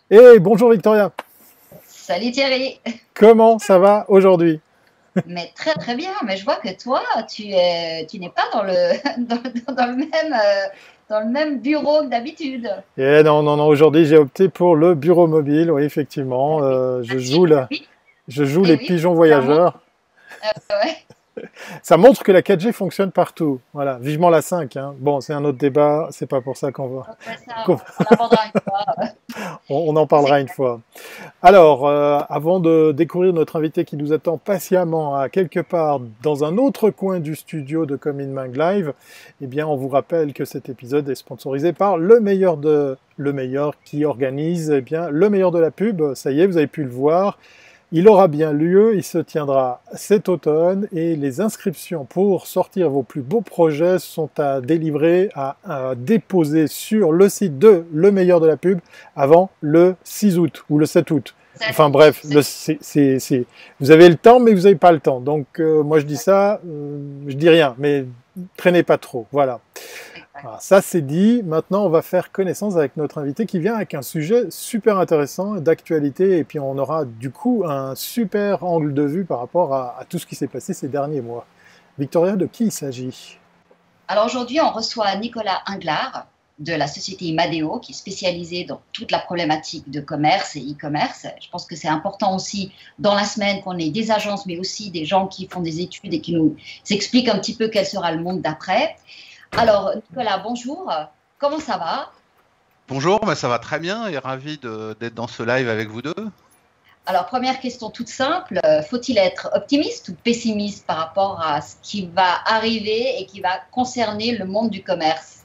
Bonjour Victoria, Salut Thierry. comment ça va aujourd'hui? Mais très très bien. Mais je vois que toi, tu n'es pas dans dans le même, dans le même bureau que d'habitude. Non, non, non, aujourd'hui j'ai opté pour le bureau mobile, oui, effectivement. Oui, oui, Je joue et les oui, pigeons ça montre. voyageurs. Ouais. Ça montre que la 4G fonctionne partout. Voilà, vivement la 5, hein. Bon, c'est un autre débat, c'est pas pour ça Ouais, qu'on- on abordera une fois. on en C'est parlera une fois. Alors, avant de découvrir notre invité qui nous attend patiemment à quelque part dans un autre coin du studio de Come in Mag Live, eh bien, on vous rappelle que cet épisode est sponsorisé par le meilleur qui organise, eh bien, le meilleur de la pub. Ça y est, vous avez pu le voir. Il aura bien lieu, il se tiendra cet automne et les inscriptions pour sortir vos plus beaux projets sont à délivrer, à déposer sur le site de Le Meilleur de la Pub avant le 6 août ou le 7 août. sept Enfin août. bref, vous avez le temps mais vous n'avez pas le temps. Donc moi je dis ça, je dis rien, mais traînez pas trop. Voilà. Exact. Alors, ça c'est dit, maintenant on va faire connaissance avec notre invité qui vient avec un sujet super intéressant, d'actualité, et puis on aura du coup un super angle de vue par rapport à tout ce qui s'est passé ces derniers mois. Victoria, de qui il s'agit? Alors aujourd'hui, on reçoit Nicolas Inglard de la société Imadeo, qui est spécialisée dans toute la problématique de commerce et e-commerce. Je pense que c'est important aussi dans la semaine qu'on ait des agences, mais aussi des gens qui font des études et qui nous expliquent un petit peu quel sera le monde d'après. Alors, Nicolas, bonjour. Comment ça va? Bonjour, bah, ça va très bien et ravi d'être dans ce live avec vous deux. Alors, première question toute simple. Faut-il être optimiste ou pessimiste par rapport à ce qui va arriver et qui va concerner le monde du commerce?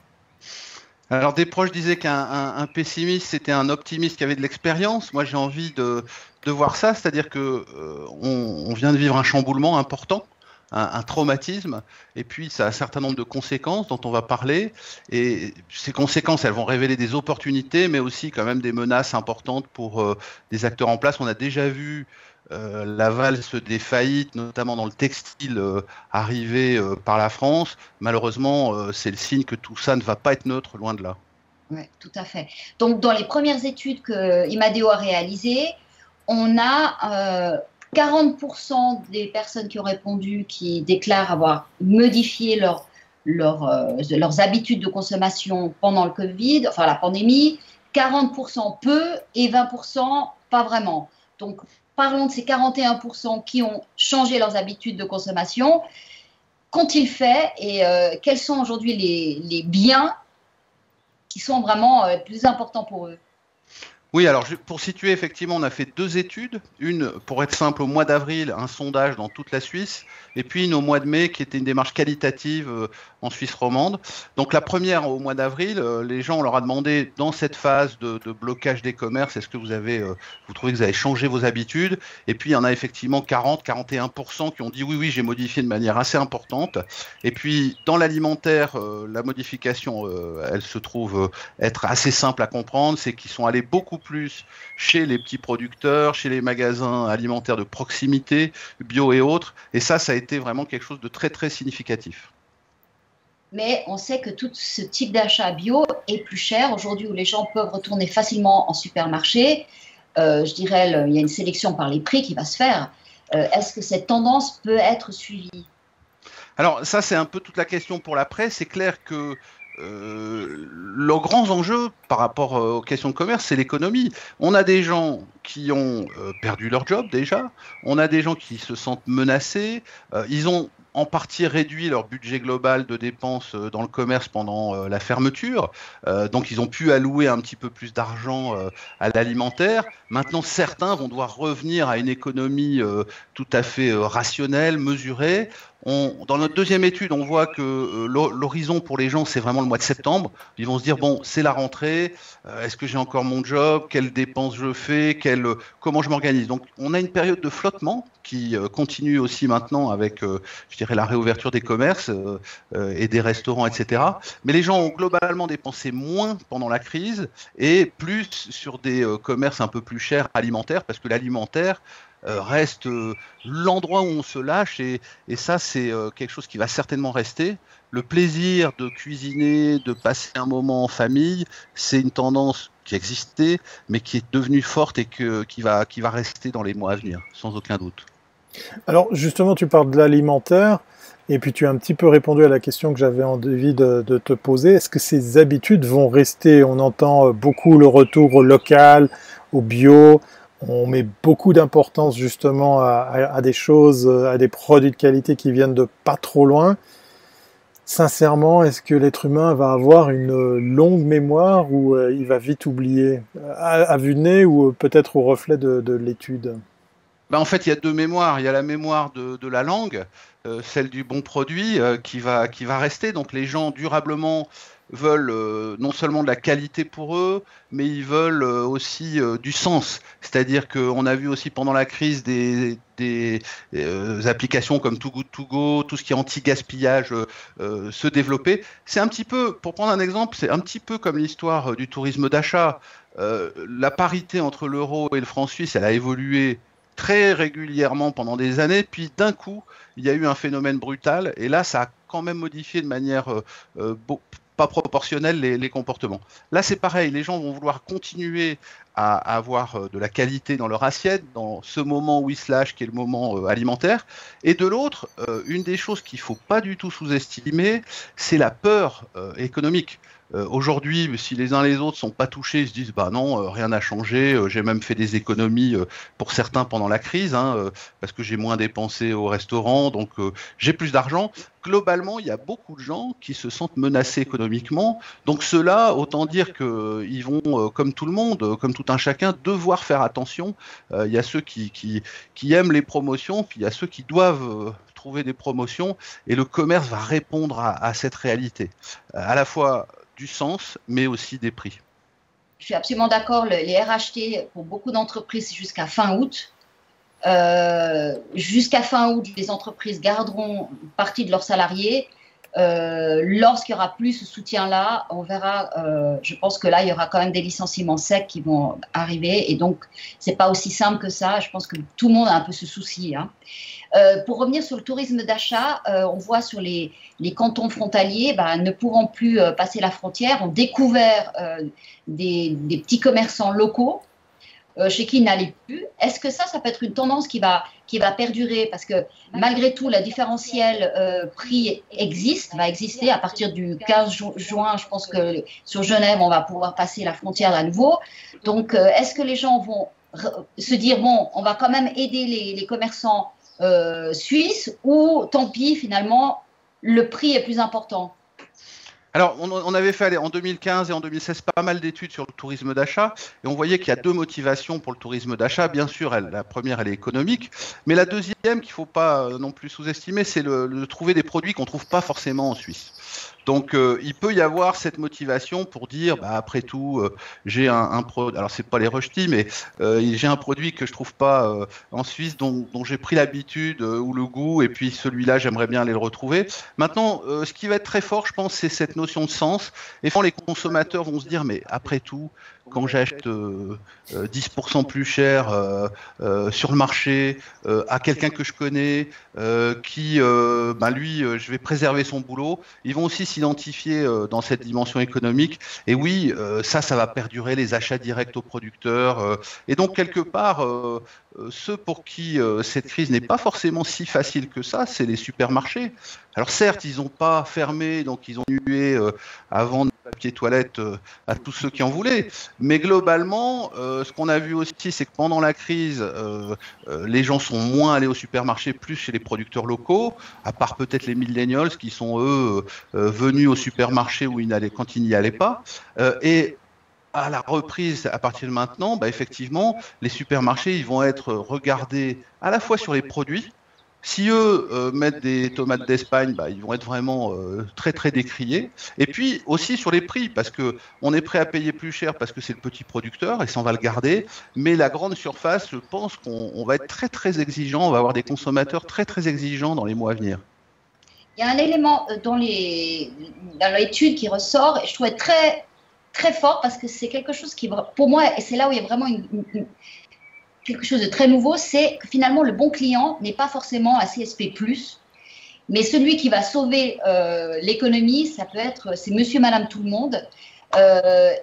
Alors des proches disaient qu'un pessimiste c'était un optimiste qui avait de l'expérience. Moi j'ai envie de voir ça, c'est-à-dire que on vient de vivre un chamboulement important, un traumatisme, et puis ça a un certain nombre de conséquences dont on va parler. Et ces conséquences, elles vont révéler des opportunités, mais aussi quand même des menaces importantes pour des acteurs en place. On a déjà vu la valse des faillites, notamment dans le textile, arriver par la France. Malheureusement, c'est le signe que tout ça ne va pas être neutre, loin de là. Oui, tout à fait. Donc, dans les premières études que Imadeo a réalisées, on a 40% des personnes qui ont répondu qui déclarent avoir modifié leurs habitudes de consommation pendant le Covid, enfin la pandémie, 40% peu et 20% pas vraiment. Donc, parlons de ces 41% qui ont changé leurs habitudes de consommation. Qu'ont-ils fait et quels sont aujourd'hui les biens qui sont vraiment plus importants pour eux? Oui, alors pour situer, effectivement, on a fait deux études. Une, pour être simple, au mois d'avril, un sondage dans toute la Suisse, et puis une au mois de mai qui était une démarche qualitative en Suisse romande. Donc la première, au mois d'avril, les gens, on leur a demandé, dans cette phase de blocage des commerces, est-ce que vous trouvez que vous avez changé vos habitudes? Et puis il y en a effectivement 40-41% qui ont dit oui, oui, j'ai modifié de manière assez importante. Et puis dans l'alimentaire, la modification, elle se trouve être assez simple à comprendre, c'est qu'ils sont allés beaucoup plus chez les petits producteurs, chez les magasins alimentaires de proximité, bio et autres. Et ça a été vraiment quelque chose de très, très significatif. Mais on sait que tout ce type d'achat bio est plus cher aujourd'hui où les gens peuvent retourner facilement en supermarché. Je dirais, il y a une sélection par les prix qui va se faire. Est-ce que cette tendance peut être suivie? Alors ça, c'est un peu toute la question pour l'après. C'est clair que leurs grands enjeux par rapport aux questions de commerce, c'est l'économie. On a des gens qui ont perdu leur job déjà, on a des gens qui se sentent menacés, ils ont en partie réduit leur budget global de dépenses dans le commerce pendant la fermeture, donc ils ont pu allouer un petit peu plus d'argent à l'alimentaire. Maintenant, certains vont devoir revenir à une économie tout à fait rationnelle, mesurée. Dans notre deuxième étude, on voit que l'horizon pour les gens, c'est vraiment le mois de septembre. Ils vont se dire, bon, c'est la rentrée, est-ce que j'ai encore mon job, quelles dépenses je fais, comment je m'organise. Donc, on a une période de flottement qui continue aussi maintenant avec, je dirais, la réouverture des commerces et des restaurants, etc. Mais les gens ont globalement dépensé moins pendant la crise et plus sur des commerces un peu plus chers alimentaires, parce que l'alimentaire reste l'endroit où on se lâche et ça c'est quelque chose qui va certainement rester. Le plaisir de cuisiner, de passer un moment en famille, c'est une tendance qui existait, mais qui est devenue forte et qui va rester dans les mois à venir, sans aucun doute. Alors justement, tu parles de l'alimentaire, et puis tu as un petit peu répondu à la question que j'avais envie de te poser. Est-ce que ces habitudes vont rester? On entend beaucoup le retour au local, au bio. On met beaucoup d'importance justement à des choses, à des produits de qualité qui viennent de pas trop loin. Sincèrement, est-ce que l'être humain va avoir une longue mémoire ou il va vite oublier à vue de nez ou peut-être au reflet de l'étude? En fait, il y a deux mémoires. Il y a la mémoire de la langue, celle du bon produit qui va rester. Donc les gens durablement veulent non seulement de la qualité pour eux, mais ils veulent aussi du sens. C'est-à-dire qu'on a vu aussi pendant la crise des applications comme Too Good To Go, tout ce qui est anti-gaspillage se développer. C'est un petit peu, pour prendre un exemple, c'est un petit peu comme l'histoire du tourisme d'achat. La parité entre l'euro et le franc suisse, elle a évolué très régulièrement pendant des années, puis d'un coup, il y a eu un phénomène brutal, et là, ça a quand même modifié de manière pas proportionnelle les comportements. Là, c'est pareil, les gens vont vouloir continuer à avoir de la qualité dans leur assiette, dans ce moment où ils se lâchent, qui est le moment alimentaire. Et de l'autre, une des choses qu'il ne faut pas du tout sous-estimer, c'est la peur économique. Aujourd'hui, si les uns les autres sont pas touchés, ils se disent bah non, rien n'a changé. J'ai même fait des économies pour certains pendant la crise, parce que j'ai moins dépensé au restaurant, donc j'ai plus d'argent. Globalement, il y a beaucoup de gens qui se sentent menacés économiquement. Donc ceux-là, autant dire qu'ils vont, comme tout le monde, comme tout un chacun, devoir faire attention. Il y a ceux qui aiment les promotions, puis il y a ceux qui doivent trouver des promotions, et le commerce va répondre à cette réalité. À la fois du sens, mais aussi des prix. Je suis absolument d'accord, les RHT, pour beaucoup d'entreprises, c'est jusqu'à fin août. Jusqu'à fin août, les entreprises garderont une partie de leurs salariés. Lorsqu'il n'y aura plus ce soutien-là, on verra, je pense que là, il y aura quand même des licenciements secs qui vont arriver. Et donc, ce n'est pas aussi simple que ça. Je pense que tout le monde a un peu ce souci. Pour revenir sur le tourisme d'achat, on voit sur les cantons frontaliers ne pourront plus passer la frontière, ont découvert des petits commerçants locaux chez qui ils n'allaient plus. Est-ce que ça peut être une tendance qui va perdurer? Parce que malgré tout, la différentiel prix va exister à partir du 15 juin. Je pense que sur Genève, on va pouvoir passer la frontière à nouveau. Donc, est-ce que les gens vont se dire, bon, on va quand même aider les commerçants suisses, ou tant pis, finalement, le prix est plus important? Alors, on avait fait en 2015 et en 2016 pas mal d'études sur le tourisme d'achat, et on voyait qu'il y a deux motivations pour le tourisme d'achat. Bien sûr, la première, elle est économique, mais la deuxième, qu'il ne faut pas non plus sous-estimer, c'est de trouver des produits qu'on ne trouve pas forcément en Suisse. Donc, il peut y avoir cette motivation pour dire, après tout, j'ai un produit, alors c'est pas les rejetis, mais j'ai un produit que je trouve pas en Suisse, dont j'ai pris l'habitude ou le goût, et puis celui-là, j'aimerais bien aller le retrouver. Maintenant, ce qui va être très fort, je pense, c'est cette notion de sens. Et quand les consommateurs vont se dire, mais après tout, quand j'achète 10% plus cher sur le marché à quelqu'un que je connais, qui, lui, je vais préserver son boulot, ils vont aussi s'identifier dans cette dimension économique. Et oui, ça va perdurer, les achats directs aux producteurs. Et donc, quelque part, ceux pour qui cette crise n'est pas forcément si facile que ça, c'est les supermarchés. Alors certes, ils n'ont pas fermé, donc ils ont mué à vendre du papier toilette à tous ceux qui en voulaient. Mais globalement, ce qu'on a vu aussi, c'est que pendant la crise, les gens sont moins allés au supermarché, plus chez les producteurs locaux, à part peut-être les millennials qui sont, eux, venus au supermarché quand ils n'y allaient pas. Et à la reprise, à partir de maintenant, effectivement, les supermarchés, ils vont être regardés à la fois sur les produits. Si eux mettent des tomates d'Espagne, ils vont être vraiment très très décriés. Et puis aussi sur les prix, parce qu'on est prêt à payer plus cher parce que c'est le petit producteur et ça on va le garder. Mais la grande surface, je pense qu'on va être très très exigeant, on va avoir des consommateurs très très exigeants dans les mois à venir. Il y a un élément dans l'étude qui ressort, et je trouvais très très fort, parce que c'est quelque chose qui, pour moi, et c'est là où il y a vraiment quelque chose de très nouveau, c'est que finalement le bon client n'est pas forcément un CSP+, mais celui qui va sauver l'économie, c'est monsieur, madame, tout le monde.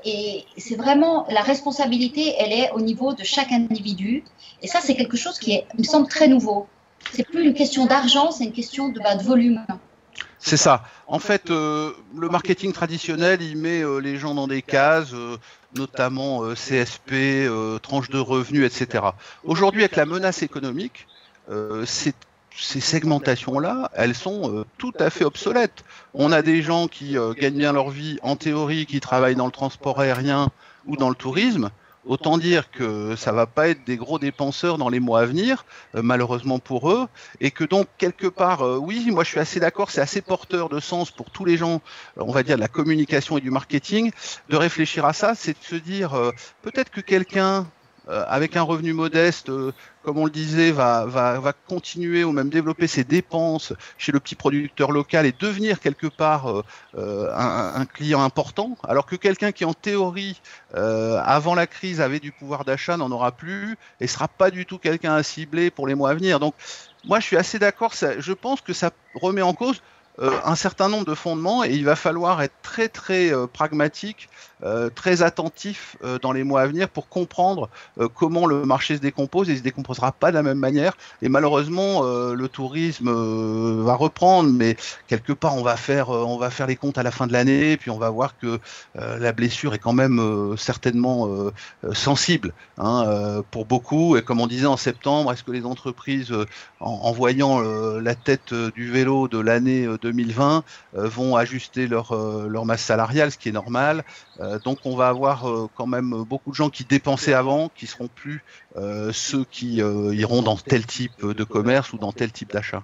Et c'est vraiment la responsabilité, elle est au niveau de chaque individu. Et ça, c'est quelque chose qui me semble très nouveau. C'est plus une question d'argent, c'est une question de volume. C'est ça. En fait, le marketing traditionnel, il met les gens dans des cases, notamment CSP, tranche de revenus, etc. Aujourd'hui, avec la menace économique, ces segmentations-là, elles sont tout à fait obsolètes. On a des gens qui gagnent bien leur vie, en théorie, qui travaillent dans le transport aérien ou dans le tourisme. Autant dire que ça va pas être des gros dépenseurs dans les mois à venir, malheureusement pour eux, et que donc quelque part, oui, moi je suis assez d'accord, c'est assez porteur de sens pour tous les gens, on va dire de la communication et du marketing, de réfléchir à ça, c'est de se dire peut-être que quelqu'un avec un revenu modeste, comme on le disait, va continuer ou même développer ses dépenses chez le petit producteur local et devenir quelque part un client important, alors que quelqu'un qui en théorie, avant la crise, avait du pouvoir d'achat, n'en aura plus et sera pas du tout quelqu'un à cibler pour les mois à venir. Donc moi je suis assez d'accord, je pense que ça remet en cause un certain nombre de fondements et il va falloir être très très pragmatique, très attentif dans les mois à venir pour comprendre comment le marché se décompose et il se décomposera pas de la même manière et malheureusement le tourisme va reprendre mais quelque part on va faire les comptes à la fin de l'année puis on va voir que la blessure est quand même certainement sensible pour beaucoup et comme on disait en septembre, est-ce que les entreprises en voyant la tête du vélo de l'année 2020 vont ajuster leur masse salariale, ce qui est normal. Donc on va avoir quand même beaucoup de gens qui dépensaient avant, qui seront plus ceux qui iront dans tel type de commerce ou dans tel type d'achat.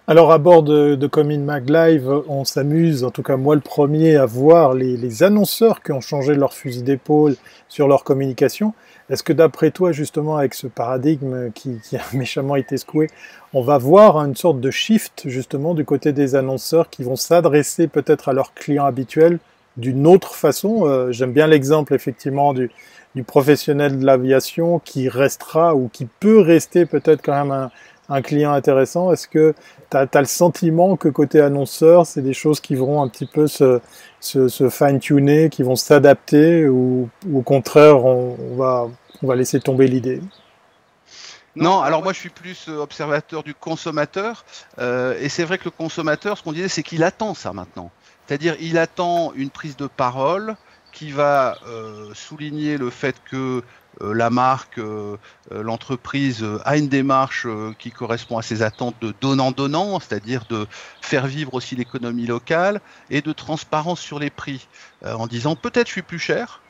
Alors à bord de Comin Mag Live, on s'amuse, en tout cas moi le premier, à voir les annonceurs qui ont changé leur fusil d'épaule sur leur communication. Est-ce que d'après toi, justement, avec ce paradigme qui a méchamment été secoué, on va voir une sorte de shift, justement, du côté des annonceurs qui vont s'adresser peut-être à leurs clients habituels d'une autre façon? J'aime bien l'exemple, effectivement, du professionnel de l'aviation qui restera ou qui peut rester peut-être quand même un client intéressant. Est-ce que tu as le sentiment que côté annonceur, c'est des choses qui vont un petit peu se fine-tuner, qui vont s'adapter ou au contraire, on va laisser tomber l'idée? Non, alors moi je suis plus observateur du consommateur et c'est vrai que le consommateur, ce qu'on disait, c'est qu'il attend ça maintenant. C'est-à-dire il attend une prise de parole qui va souligner le fait que la marque, l'entreprise a une démarche qui correspond à ses attentes de donnant-donnant, c'est-à-dire de faire vivre aussi l'économie locale et de transparence sur les prix, en disant peut-être je suis plus cher.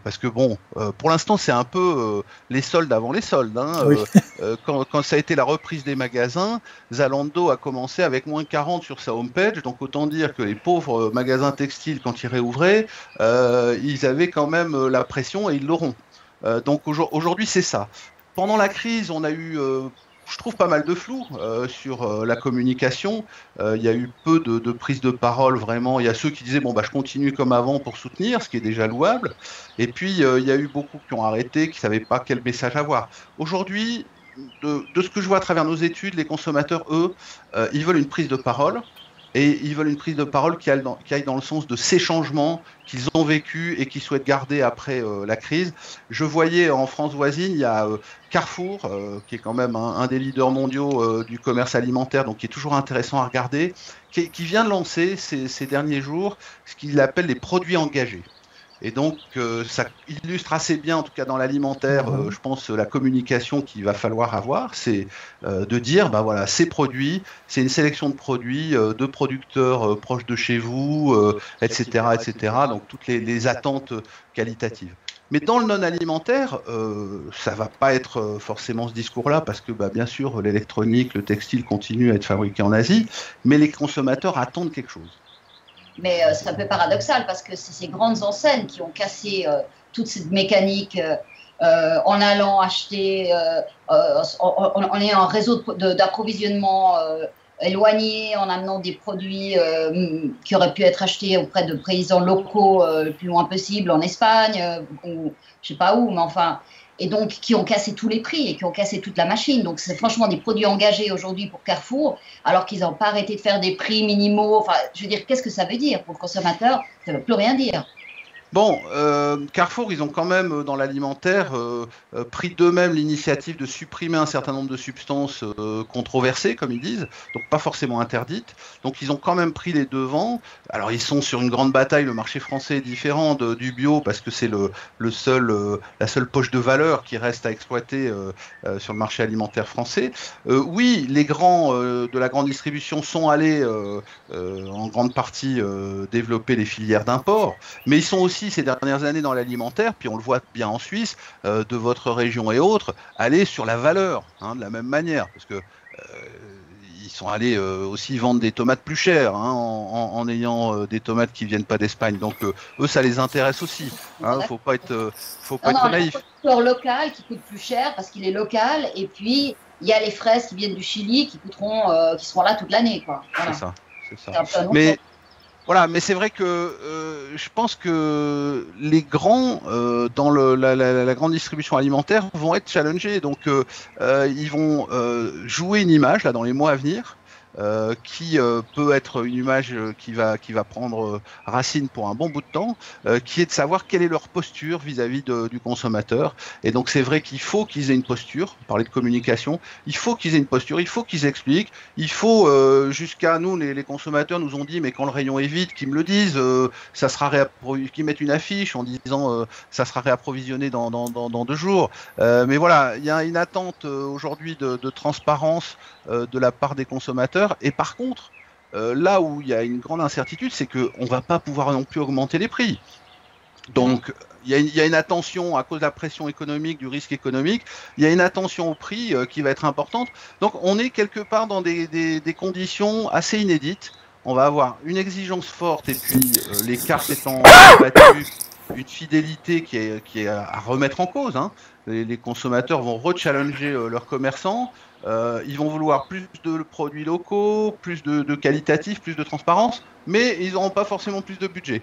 Parce que bon, pour l'instant c'est un peu les soldes avant les soldes. Oui. Quand ça a été la reprise des magasins, Zalando a commencé avec moins 40 sur sa homepage, donc autant dire que les pauvres magasins textiles quand ils réouvraient, ils avaient quand même la pression et ils l'auront. Donc aujourd'hui c'est ça. Pendant la crise, on a eu je trouve pas mal de flou sur la communication. Il y a eu peu de prise de parole vraiment. Il y a ceux qui disaient bon bah je continue comme avant pour soutenir, ce qui est déjà louable. Et puis il y a eu beaucoup qui ont arrêté, qui savaient pas quel message avoir. Aujourd'hui, de ce que je vois à travers nos études, les consommateurs eux, ils veulent une prise de parole. Et ils veulent une prise de parole qui aille dans le sens de ces changements qu'ils ont vécus et qu'ils souhaitent garder après la crise. Je voyais en France voisine, il y a Carrefour, qui est quand même un des leaders mondiaux du commerce alimentaire, donc qui est toujours intéressant à regarder, qui vient de lancer ces derniers jours ce qu'il appelle les produits engagés. Et donc, ça illustre assez bien, en tout cas dans l'alimentaire, je pense, la communication qu'il va falloir avoir, c'est de dire, bah voilà, ces produits, c'est une sélection de produits, de producteurs proches de chez vous, etc., etc. Donc, toutes les attentes qualitatives. Mais dans le non-alimentaire, ça va pas être forcément ce discours-là, parce que, bah, bien sûr, l'électronique, le textile continue à être fabriqué en Asie, mais les consommateurs attendent quelque chose. Mais c'est un peu paradoxal parce que c'est ces grandes enseignes qui ont cassé toute cette mécanique en allant acheter, en ayant un réseau d'approvisionnement éloigné, en amenant des produits qui auraient pu être achetés auprès de paysans locaux le plus loin possible, en Espagne, ou je sais pas où, mais enfin... Et donc, qui ont cassé tous les prix et qui ont cassé toute la machine. Donc, c'est franchement des produits engagés aujourd'hui pour Carrefour, alors qu'ils n'ont pas arrêté de faire des prix minimaux. Enfin, je veux dire, qu'est-ce que ça veut dire pour le consommateur? Ça ne veut plus rien dire. Bon, Carrefour, ils ont quand même, dans l'alimentaire, pris d'eux-mêmes l'initiative de supprimer un certain nombre de substances controversées, comme ils disent, donc pas forcément interdites. Donc ils ont quand même pris les devants. Alors ils sont sur une grande bataille, le marché français est différent du bio, parce que c'est la seule poche de valeur qui reste à exploiter sur le marché alimentaire français. Oui, les grands de la grande distribution sont allés en grande partie développer les filières d'import, mais ils sont aussi ces dernières années dans l'alimentaire, puis on le voit bien en Suisse, de votre région et autres, aller sur la valeur, de la même manière, parce que ils sont allés aussi vendre des tomates plus chères, en ayant des tomates qui viennent pas d'Espagne. Donc eux, ça les intéresse aussi. Faut pas être naïf. Il y a un local qui coûte plus cher parce qu'il est local, et puis il y a les fraises qui viennent du Chili qui seront là toute l'année, quoi. Voilà. C'est ça. Mais voilà, mais c'est vrai que je pense que les grands dans la grande distribution alimentaire vont être challengés, donc ils vont jouer une image là dans les mois à venir. Qui peut être une image qui va prendre racine pour un bon bout de temps, qui est de savoir quelle est leur posture vis-à-vis du consommateur. Et donc c'est vrai qu'il faut qu'ils aient une posture, parler de communication, il faut qu'ils aient une posture, il faut qu'ils expliquent, il faut jusqu'à nous, les consommateurs nous ont dit, mais quand le rayon est vide, qu'ils me le disent, ça sera qu'ils mettent une affiche en disant ça sera réapprovisionné dans 2 jours. Mais voilà, il y a une attente aujourd'hui de transparence de la part des consommateurs. Et par contre, là où il y a une grande incertitude, c'est qu'on ne va pas pouvoir non plus augmenter les prix. Donc, il y a une attention à cause de la pression économique, du risque économique, il y a une attention au prix qui va être importante. Donc, on est quelque part dans des conditions assez inédites. On va avoir une exigence forte et puis les cartes étant battues, une fidélité qui est à remettre en cause. Les consommateurs vont rechallenger leurs commerçants. Ils vont vouloir plus de produits locaux, plus de qualitatifs, plus de transparence, mais ils n'auront pas forcément plus de budget.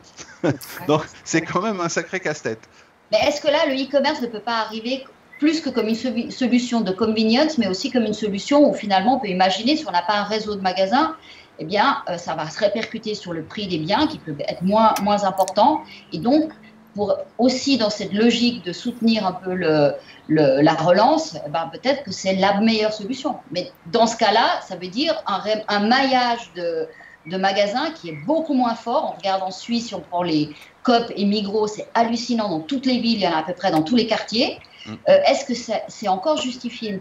Donc c'est quand même un sacré casse-tête. Mais est-ce que là, le e-commerce ne peut pas arriver plus que comme une solution de convenience, mais aussi comme une solution où finalement on peut imaginer, si on n'a pas un réseau de magasins, eh bien ça va se répercuter sur le prix des biens qui peut être moins important, et donc pour aussi dans cette logique de soutenir un peu la relance, peut-être que c'est la meilleure solution. Mais dans ce cas-là, ça veut dire un maillage de magasins qui est beaucoup moins fort. On regarde en Suisse, si on prend les Coop et Migros, c'est hallucinant. Dans toutes les villes, il y en a à peu près dans tous les quartiers. Est-ce que c'est encore justifié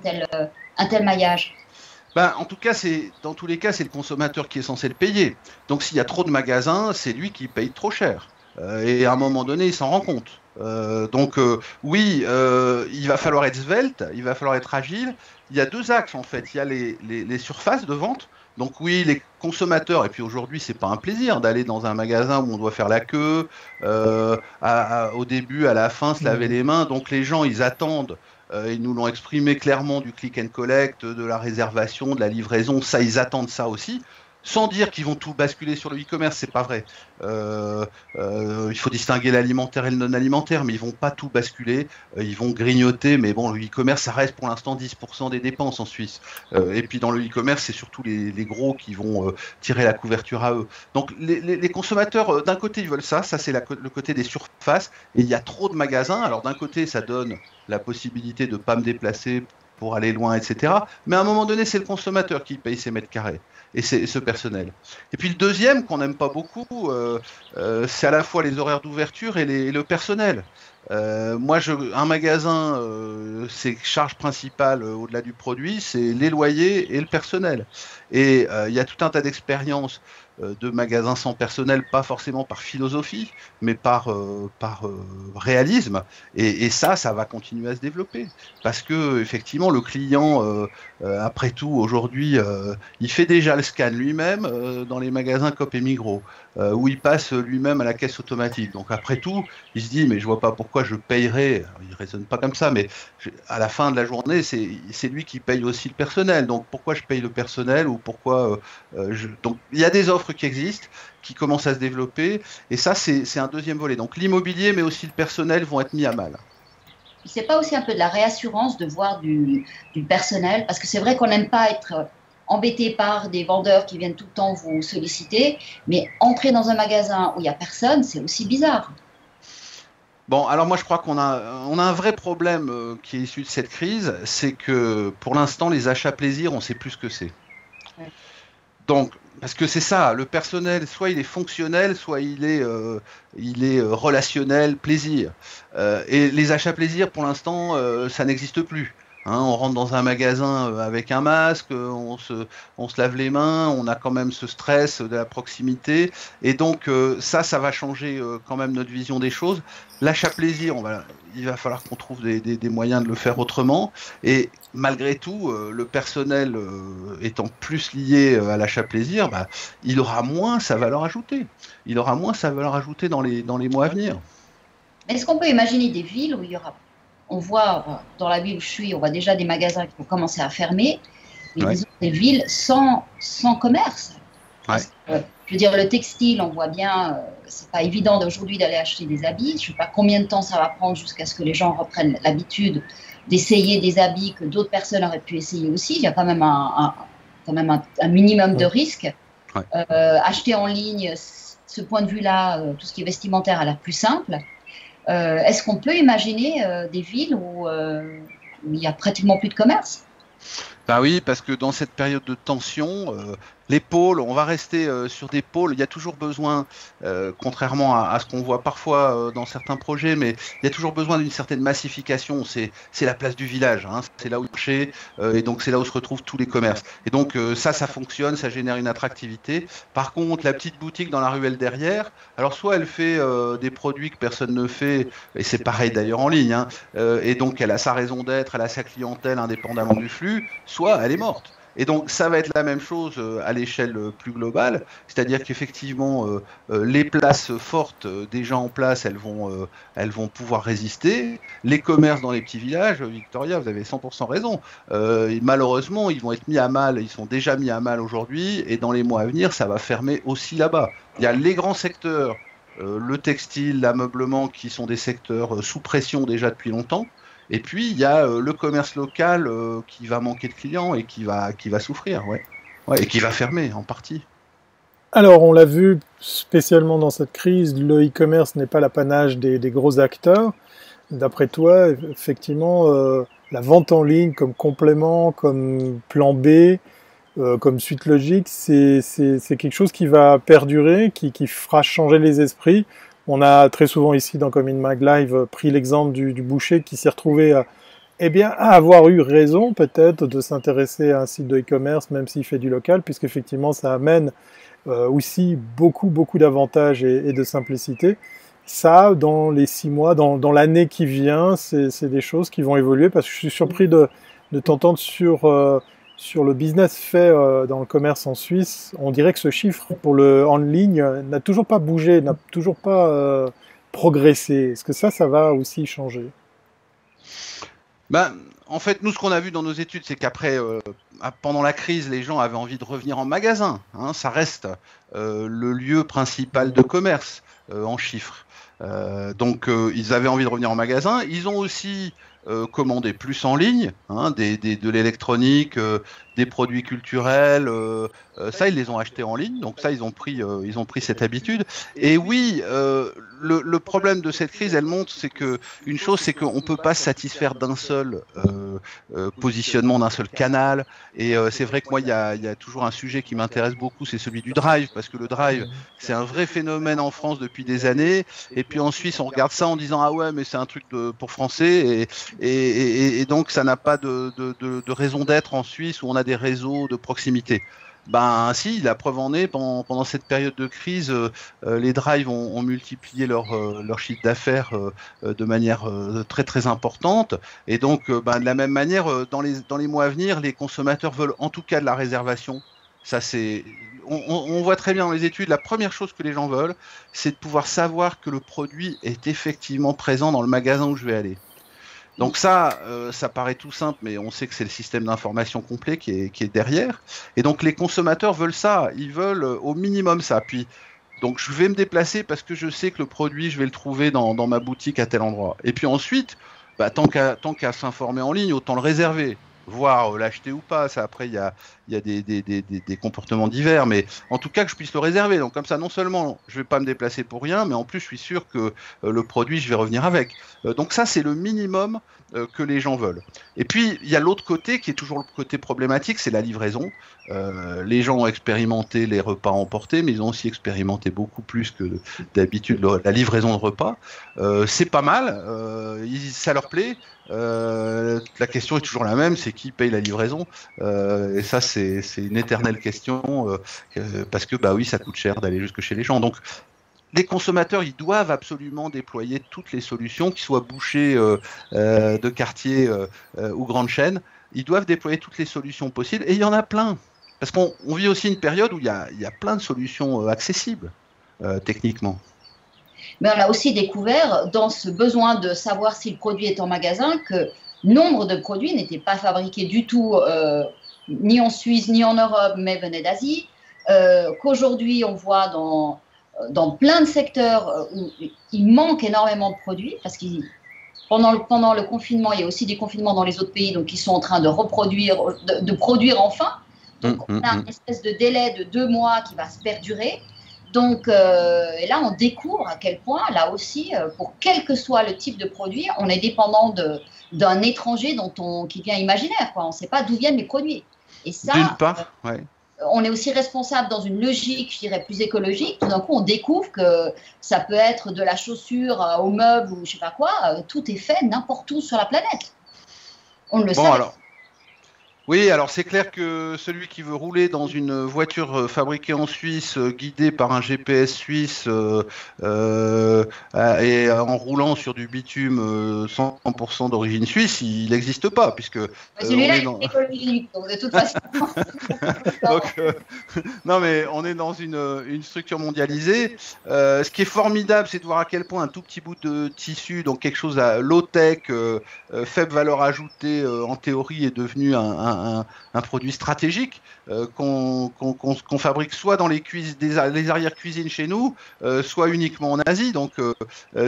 un tel maillage ? En tout cas, dans tous les cas, c'est le consommateur qui est censé le payer. Donc s'il y a trop de magasins, c'est lui qui paye trop cher. Et à un moment donné, il s'en rend compte. Oui, il va falloir être svelte, il va falloir être agile. Il y a 2 axes en fait. Il y a les surfaces de vente. Donc oui, les consommateurs, et puis aujourd'hui, c'est pas un plaisir d'aller dans un magasin où on doit faire la queue, au début, à la fin, se laver les mains. Donc les gens, ils attendent. Ils nous l'ont exprimé clairement du click and collect, de la réservation, de la livraison. Ça, ils attendent ça aussi. Sans dire qu'ils vont tout basculer sur le e-commerce, c'est pas vrai. Il faut distinguer l'alimentaire et le non-alimentaire, mais ils vont pas tout basculer. Ils vont grignoter, mais bon, le e-commerce, ça reste pour l'instant 10% des dépenses en Suisse. Et puis dans le e-commerce, c'est surtout les gros qui vont tirer la couverture à eux. Donc les consommateurs, d'un côté, ils veulent ça c'est le côté des surfaces. Et il y a trop de magasins. Alors d'un côté, ça donne la possibilité de pas me déplacer pour aller loin, etc. Mais à un moment donné, c'est le consommateur qui paye ses mètres carrés et ce personnel. Et puis le deuxième, qu'on n'aime pas beaucoup, c'est à la fois les horaires d'ouverture et le personnel. Un magasin, ses charges principales au-delà du produit, c'est les loyers et le personnel. Et il y a tout un tas d'expériences de magasins sans personnel, pas forcément par philosophie, mais par réalisme. Et ça va continuer à se développer. Parce que effectivement, le client, après tout, aujourd'hui, il fait déjà le scan lui-même dans les magasins Coop et Migros, où il passe lui-même à la caisse automatique. Donc après tout, il se dit, mais je vois pas pourquoi je payerais. Alors, il raisonne pas comme ça, mais à la fin de la journée, c'est lui qui paye aussi le personnel. Donc pourquoi je paye le personnel ou pourquoi Donc il y a des offres qui existent, qui commencent à se développer, et ça c'est un deuxième volet. Donc l'immobilier, mais aussi le personnel vont être mis à mal. C'est pas aussi un peu de la réassurance de voir du personnel, parce que c'est vrai qu'on n'aime pas être embêté par des vendeurs qui viennent tout le temps vous solliciter, mais entrer dans un magasin où il n'y a personne, c'est aussi bizarre. Bon, alors moi je crois qu'on a un vrai problème qui est issu de cette crise, c'est que pour l'instant les achats plaisir, on sait plus ce que c'est. Ouais. Donc, parce que c'est ça, le personnel, soit il est fonctionnel, soit il est relationnel, plaisir. Et les achats plaisir, pour l'instant, ça n'existe plus. Hein, on rentre dans un magasin avec un masque, on se lave les mains, on a quand même ce stress de la proximité. Et donc, ça va changer quand même notre vision des choses. L'achat plaisir, il va falloir qu'on trouve des moyens de le faire autrement. Et malgré tout, le personnel étant plus lié à l'achat plaisir, bah, il aura moins sa valeur ajoutée. Il aura moins sa valeur ajoutée dans les mois à venir. Est-ce qu'on peut imaginer des villes où on voit dans la ville où je suis, on voit déjà des magasins qui vont commencer à fermer, mais Ouais. disons des villes sans commerce. Ouais. Je veux dire, le textile, on voit bien, c'est pas évident d'aujourd'hui d'aller acheter des habits. Je sais pas combien de temps ça va prendre jusqu'à ce que les gens reprennent l'habitude d'essayer des habits que d'autres personnes auraient pu essayer aussi. Il y a quand même un minimum de risque. Ouais. Acheter en ligne, ce point de vue-là, tout ce qui est vestimentaire a l'air plus simple. Est-ce qu'on peut imaginer des villes où il n'y a pratiquement plus de commerce? Ben oui, parce que dans cette période de tension, les pôles, on va rester sur des pôles. Il y a toujours besoin, contrairement à ce qu'on voit parfois dans certains projets, mais il y a toujours besoin d'une certaine massification. C'est la place du village, hein, c'est là où le marché, et donc c'est là où se retrouvent tous les commerces. Et donc ça fonctionne, ça génère une attractivité. Par contre, la petite boutique dans la ruelle derrière, alors soit elle fait des produits que personne ne fait, et c'est pareil d'ailleurs en ligne, hein, et donc elle a sa raison d'être, elle a sa clientèle indépendamment du flux, soit elle est morte. Et donc, ça va être la même chose à l'échelle plus globale, c'est-à-dire qu'effectivement, les places fortes des gens en place, elles vont pouvoir résister. Les commerces dans les petits villages, Victoria, vous avez 100% raison. Malheureusement, ils vont être mis à mal, ils sont déjà mis à mal aujourd'hui, et dans les mois à venir, ça va fermer aussi là-bas. Il y a les grands secteurs, le textile, l'ameublement, qui sont des secteurs sous pression déjà depuis longtemps. Et puis, il y a le commerce local qui va manquer de clients et qui va souffrir, ouais. Ouais, et qui va fermer en partie. Alors, on l'a vu spécialement dans cette crise, le e-commerce n'est pas l'apanage des gros acteurs. D'après toi, effectivement, la vente en ligne comme complément, comme plan B, comme suite logique, c'est quelque chose qui va perdurer, qui fera changer les esprits. On a très souvent ici dans Come in Mag Live pris l'exemple du boucher qui s'est retrouvé à avoir eu raison peut-être de s'intéresser à un site de e-commerce même s'il fait du local, puisqu'effectivement ça amène aussi beaucoup d'avantages et de simplicité. Ça, dans les 6 mois, dans l'année qui vient, c'est des choses qui vont évoluer, parce que je suis surpris de t'entendre sur le business fait dans le commerce en Suisse. On dirait que ce chiffre pour le en ligne n'a toujours pas bougé, n'a toujours pas progressé. Est-ce que ça va aussi changer? Ben, en fait, nous, ce qu'on a vu dans nos études, c'est qu'après, pendant la crise, les gens avaient envie de revenir en magasin, hein, ça reste le lieu principal de commerce en chiffres. Donc, ils avaient envie de revenir en magasin. Ils ont aussi commandé plus en ligne, hein, de l'électronique, des produits culturels. Ça, ils les ont achetés en ligne. Donc ça, ils ont pris cette habitude. Et oui, le problème de cette crise, elle montre, c'est que une chose, c'est qu'on peut pas se satisfaire d'un seul positionnement, d'un seul canal. Et c'est vrai que moi, il y a toujours un sujet qui m'intéresse beaucoup, c'est celui du drive, parce que le drive, c'est un vrai phénomène en France depuis des années. Et puis en Suisse, on regarde ça en disant ah ouais, mais c'est un truc pour Français. Et donc, ça n'a pas de raison d'être en Suisse où on a des réseaux de proximité. Ben si, la preuve en est, pendant cette période de crise, les drives ont multiplié leur chiffre d'affaires de manière très très importante. Et donc, de la même manière, dans les mois à venir, les consommateurs veulent en tout cas de la réservation. Ça, on voit très bien dans les études, la première chose que les gens veulent, c'est de pouvoir savoir que le produit est effectivement présent dans le magasin où je vais aller. Donc ça paraît tout simple, mais on sait que c'est le système d'information complet qui est derrière. Et donc les consommateurs veulent ça, ils veulent au minimum ça. Puis donc je vais me déplacer parce que je sais que le produit, je vais le trouver dans ma boutique à tel endroit. Et puis ensuite, tant qu'à s'informer en ligne, autant le réserver. voire l'acheter ou pas. Ça, après, il y a des comportements divers, mais en tout cas que je puisse le réserver. Donc comme ça, non seulement je ne vais pas me déplacer pour rien, mais en plus je suis sûr que le produit, je vais revenir avec. Donc ça, c'est le minimum que les gens veulent. Et puis, il y a l'autre côté qui est toujours le côté problématique, c'est la livraison. Les gens ont expérimenté les repas emportés, mais ils ont aussi expérimenté beaucoup plus que d'habitude la livraison de repas. C'est pas mal, ça leur plaît. La question est toujours la même, c'est qui paye la livraison, et ça c'est une éternelle question, parce que bah oui, ça coûte cher d'aller jusque chez les gens. Donc les consommateurs, ils doivent absolument déployer toutes les solutions, qu'ils soient bouchers de quartier ou grandes chaînes. Ils doivent déployer toutes les solutions possibles, et il y en a plein. Parce qu'on vit aussi une période où il y a plein de solutions accessibles techniquement. Mais on a aussi découvert, dans ce besoin de savoir si le produit est en magasin, que nombre de produits n'étaient pas fabriqués du tout, ni en Suisse, ni en Europe, mais venaient d'Asie. Qu'aujourd'hui, on voit dans plein de secteurs où il manque énormément de produits, parce que pendant le confinement, il y a aussi des confinements dans les autres pays, donc ils sont en train de reproduire, de produire enfin. Donc on a une espèce de délai de 2 mois qui va se perdurer. Donc et là, on découvre à quel point, là aussi, pour quel que soit le type de produit, on est dépendant d'un étranger qui vient imaginaire, quoi. On ne sait pas d'où viennent les produits. Et ça, d'une part, ouais. On est aussi responsable dans une logique, je dirais, plus écologique. Tout d'un coup, on découvre que ça peut être de la chaussure au meuble ou je ne sais pas quoi. Tout est fait n'importe où sur la planète. On ne le sait pas. Oui, alors c'est clair que celui qui veut rouler dans une voiture fabriquée en Suisse, guidée par un GPS suisse et en roulant sur du bitume 100% d'origine suisse, il n'existe pas, puisque celui-là est écologique, donc de toute façon. Donc, non, mais on est dans une structure mondialisée. Ce qui est formidable, c'est de voir à quel point un tout petit bout de tissu, donc quelque chose à low-tech, faible valeur ajoutée en théorie, est devenu un produit stratégique qu'on fabrique soit dans les arrière-cuisines chez nous, soit uniquement en Asie. Donc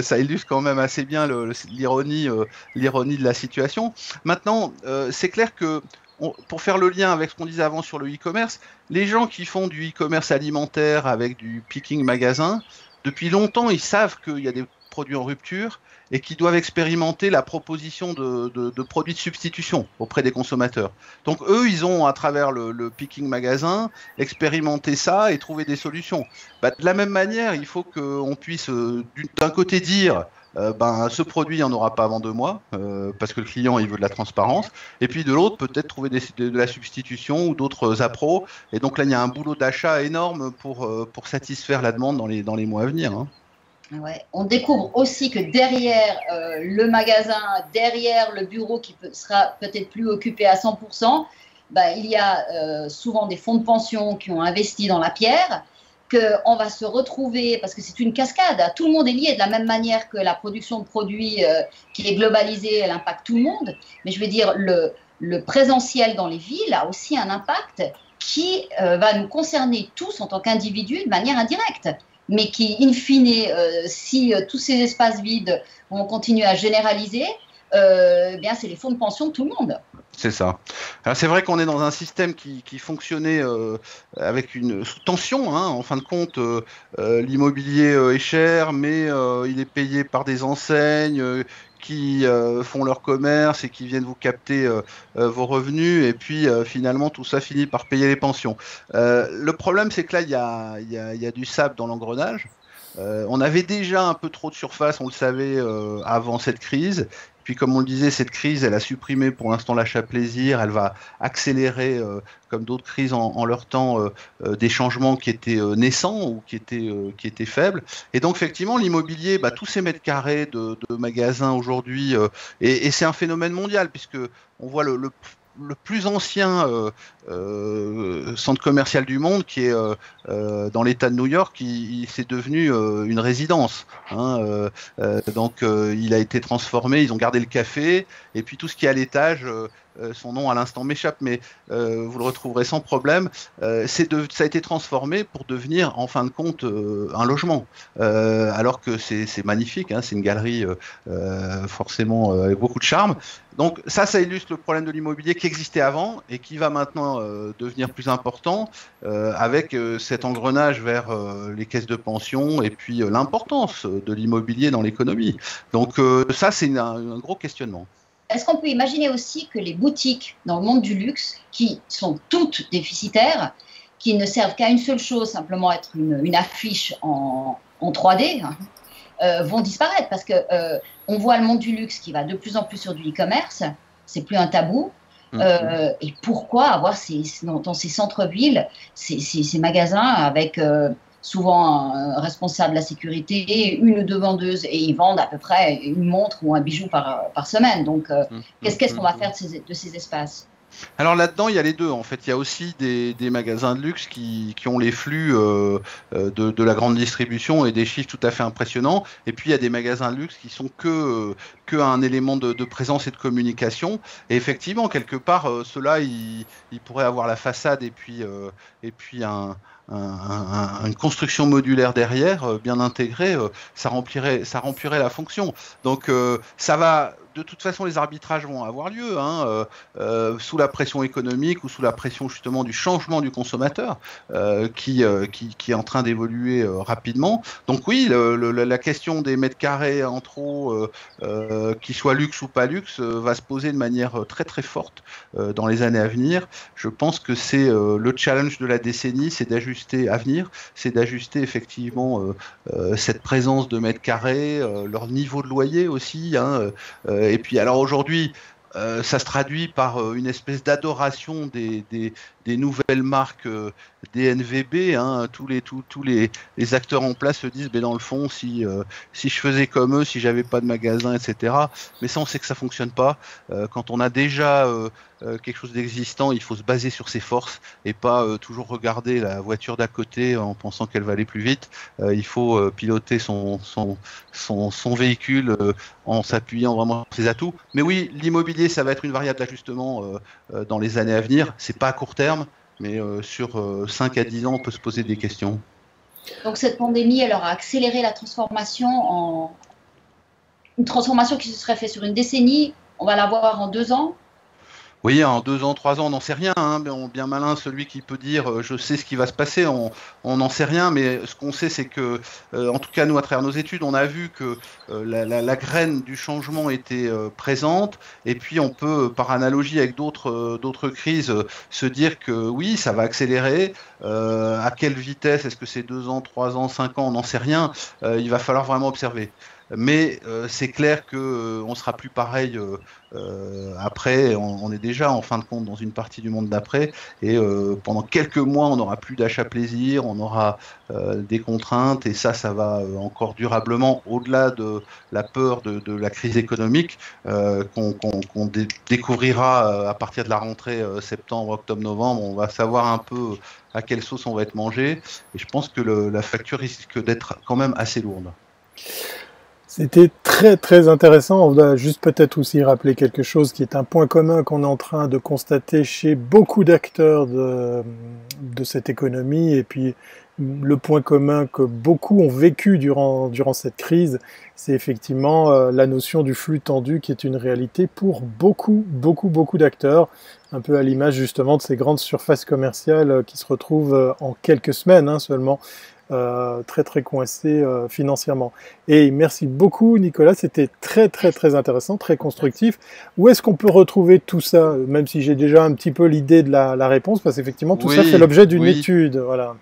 ça illustre quand même assez bien l'ironie de la situation. Maintenant, c'est clair que pour faire le lien avec ce qu'on disait avant sur le e-commerce, les gens qui font du e-commerce alimentaire avec du picking magasin, depuis longtemps, ils savent qu'il y a des produits en rupture et qui doivent expérimenter la proposition de produits de substitution auprès des consommateurs. Donc eux, ils ont, à travers le picking magasin, expérimenté ça et trouvé des solutions. De la même manière, il faut qu'on puisse d'un côté dire ce produit, il n'y en aura pas avant 2 mois, parce que le client, il veut de la transparence, et puis de l'autre, peut-être trouver de la substitution ou d'autres appros. Et donc là, il y a un boulot d'achat énorme pour satisfaire la demande dans les mois à venir, hein. Ouais. On découvre aussi que derrière le magasin, derrière le bureau qui sera peut-être plus occupé à 100%, il y a souvent des fonds de pension qui ont investi dans la pierre, qu'on va se retrouver, parce que c'est une cascade, tout le monde est lié de la même manière que la production de produits qui est globalisée, elle impacte tout le monde. Mais je veux dire, le présentiel dans les villes a aussi un impact qui va nous concerner tous en tant qu'individus de manière indirecte. Mais qui, in fine, si tous ces espaces vides vont continuer à généraliser, c'est les fonds de pension de tout le monde. C'est ça. Alors c'est vrai qu'on est dans un système qui fonctionnait avec une sous tension, hein. En fin de compte, l'immobilier est cher, mais il est payé par des enseignes qui font leur commerce et qui viennent vous capter vos revenus, et puis finalement tout ça finit par payer les pensions. Le problème, c'est que là, il y a du sable dans l'engrenage. On avait déjà un peu trop de surface, on le savait avant cette crise. Puis comme on le disait, cette crise, elle a supprimé pour l'instant l'achat plaisir, elle va accélérer, comme d'autres crises en leur temps, des changements qui étaient naissants ou qui étaient faibles. Et donc effectivement, l'immobilier, tous ces mètres carrés de magasins aujourd'hui, et c'est un phénomène mondial, puisque on voit le plus ancien centre commercial du monde qui est dans l'État de New York, c'est devenu une résidence. Hein, donc il a été transformé, ils ont gardé le café, et puis tout ce qui est à l'étage, son nom à l'instant m'échappe, mais vous le retrouverez sans problème, ça a été transformé pour devenir en fin de compte un logement. Alors que c'est magnifique, hein, c'est une galerie forcément avec beaucoup de charme. Donc ça illustre le problème de l'immobilier qui existait avant et qui va maintenant devenir plus important avec cet engrenage vers les caisses de pension et puis l'importance de l'immobilier dans l'économie. Donc ça, c'est un gros questionnement. Est-ce qu'on peut imaginer aussi que les boutiques dans le monde du luxe, qui sont toutes déficitaires, qui ne servent qu'à une seule chose, simplement être une affiche en 3D, vont disparaître parce que on voit le monde du luxe qui va de plus en plus sur du e-commerce, c'est plus un tabou. Et pourquoi avoir dans ces centres-villes ces magasins avec souvent un responsable de la sécurité, une ou deux vendeuses, et ils vendent à peu près une montre ou un bijou par semaine. Donc, qu'est-ce qu'on va faire de ces espaces ? Alors là-dedans, il y a les deux. En fait, il y a aussi des magasins de luxe qui ont les flux de la grande distribution et des chiffres tout à fait impressionnants. Et puis, il y a des magasins de luxe qui sont que un élément de présence et de communication. Et effectivement, quelque part, ceux-là, ils pourraient avoir la façade et puis une construction modulaire derrière, bien intégrée, ça remplirait la fonction. Donc, ça va. De toute façon, les arbitrages vont avoir lieu, hein, sous la pression économique ou sous la pression justement du changement du consommateur qui est en train d'évoluer rapidement. Donc oui, la question des mètres carrés en trop, qu'ils soient luxe ou pas luxe, va se poser de manière très très forte dans les années à venir. Je pense que c'est le challenge de la décennie, c'est d'ajuster à venir, c'est d'ajuster effectivement cette présence de mètres carrés, leur niveau de loyer aussi, hein, et puis alors aujourd'hui, ça se traduit par une espèce d'adoration des nouvelles marques DNVB. Hein, tous les acteurs en place se disent, mais dans le fond, si je faisais comme eux, si j'avais pas de magasin, etc. Mais ça, on sait que ça fonctionne pas. Quand on a déjà quelque chose d'existant, il faut se baser sur ses forces et pas toujours regarder la voiture d'à côté en pensant qu'elle va aller plus vite. Il faut piloter son véhicule en s'appuyant vraiment sur ses atouts. Mais oui, l'immobilier, ça va être une variable d'ajustement dans les années à venir. C'est pas à court terme, mais sur 5 à 10 ans, on peut se poser des questions. Donc cette pandémie, elle aura accéléré la transformation une transformation qui se serait faite sur une décennie, on va la voir en 2 ans. Oui, en 2 ans, 3 ans, on n'en sait rien. Hein, bien malin, celui qui peut dire je sais ce qui va se passer, on n'en sait rien. Mais ce qu'on sait, c'est que, en tout cas, nous, à travers nos études, on a vu que la graine du changement était présente. Et puis, on peut, par analogie avec d'autres crises, se dire que oui, ça va accélérer. À quelle vitesse? Est-ce que c'est 2 ans, 3 ans, 5 ans? On n'en sait rien. Il va falloir vraiment observer. Mais c'est clair qu'on ne sera plus pareil après. On est déjà en fin de compte dans une partie du monde d'après. Et pendant quelques mois, on n'aura plus d'achat plaisir, on aura des contraintes. Et ça va encore durablement, au-delà de la peur de la crise économique, qu'on découvrira à partir de la rentrée septembre, octobre, novembre. On va savoir un peu à quelle sauce on va être mangé. Et je pense que la facture risque d'être quand même assez lourde. C'était très très intéressant. On doit juste peut-être aussi rappeler quelque chose qui est un point commun qu'on est en train de constater chez beaucoup d'acteurs de cette économie, et puis le point commun que beaucoup ont vécu durant cette crise, c'est effectivement la notion du flux tendu qui est une réalité pour beaucoup d'acteurs, un peu à l'image justement de ces grandes surfaces commerciales qui se retrouvent en quelques semaines seulement très très coincés financièrement. Et merci beaucoup Nicolas, c'était très très très intéressant, très constructif. Où est-ce qu'on peut retrouver tout ça, même si j'ai déjà un petit peu l'idée de la réponse, parce qu'effectivement tout ça fait l'objet d'une étude, voilà.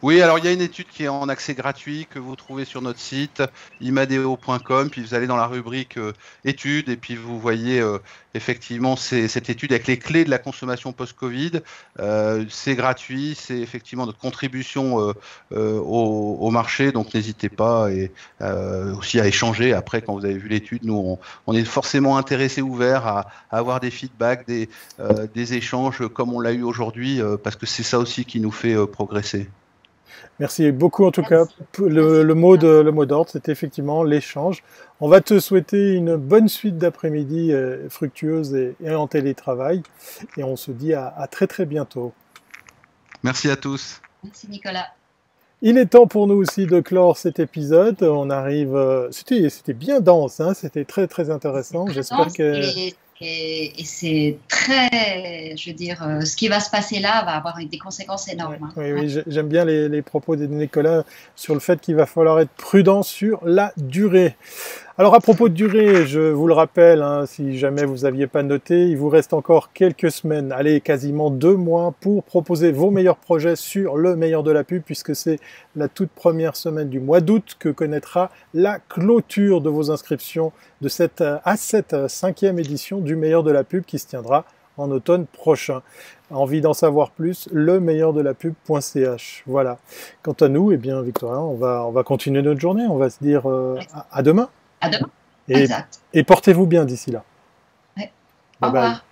Oui, alors il y a une étude qui est en accès gratuit que vous trouvez sur notre site imadeo.com, puis vous allez dans la rubrique études et puis vous voyez effectivement cette étude avec les clés de la consommation post-Covid. C'est gratuit, c'est effectivement notre contribution au marché, donc n'hésitez pas et aussi à échanger après quand vous avez vu l'étude. Nous, on est forcément intéressés, ouverts à avoir des feedbacks, des échanges comme on l'a eu aujourd'hui, parce que c'est ça aussi qui nous fait progresser. Merci beaucoup en tout cas. Merci. Le mot d'ordre, c'était effectivement l'échange. On va te souhaiter une bonne suite d'après-midi fructueuse et en télétravail. Et on se dit à très très bientôt. Merci à tous. Merci Nicolas. Il est temps pour nous aussi de clore cet épisode. On arrive. C'était bien dense, hein, c'était très très intéressant. J'espère que. Et c'est très, je veux dire, ce qui va se passer là va avoir des conséquences énormes. Ouais, oui, j'aime bien les propos de Nicolas sur le fait qu'il va falloir être prudent sur la durée. Alors à propos de durée, je vous le rappelle, hein, si jamais vous n'aviez pas noté, il vous reste encore quelques semaines, allez, quasiment 2 mois pour proposer vos meilleurs projets sur le meilleur de la pub, puisque c'est la toute première semaine du mois d'août que connaîtra la clôture de vos inscriptions de cette 5e édition du meilleur de la pub qui se tiendra en automne prochain. Envie d'en savoir plus, lemeilleurdelapub.ch. Voilà. Quant à nous, eh bien Victoria, on va continuer notre journée, on va se dire à demain. À demain. Et portez-vous bien d'ici là. Ouais. Bye Au bye. revoir.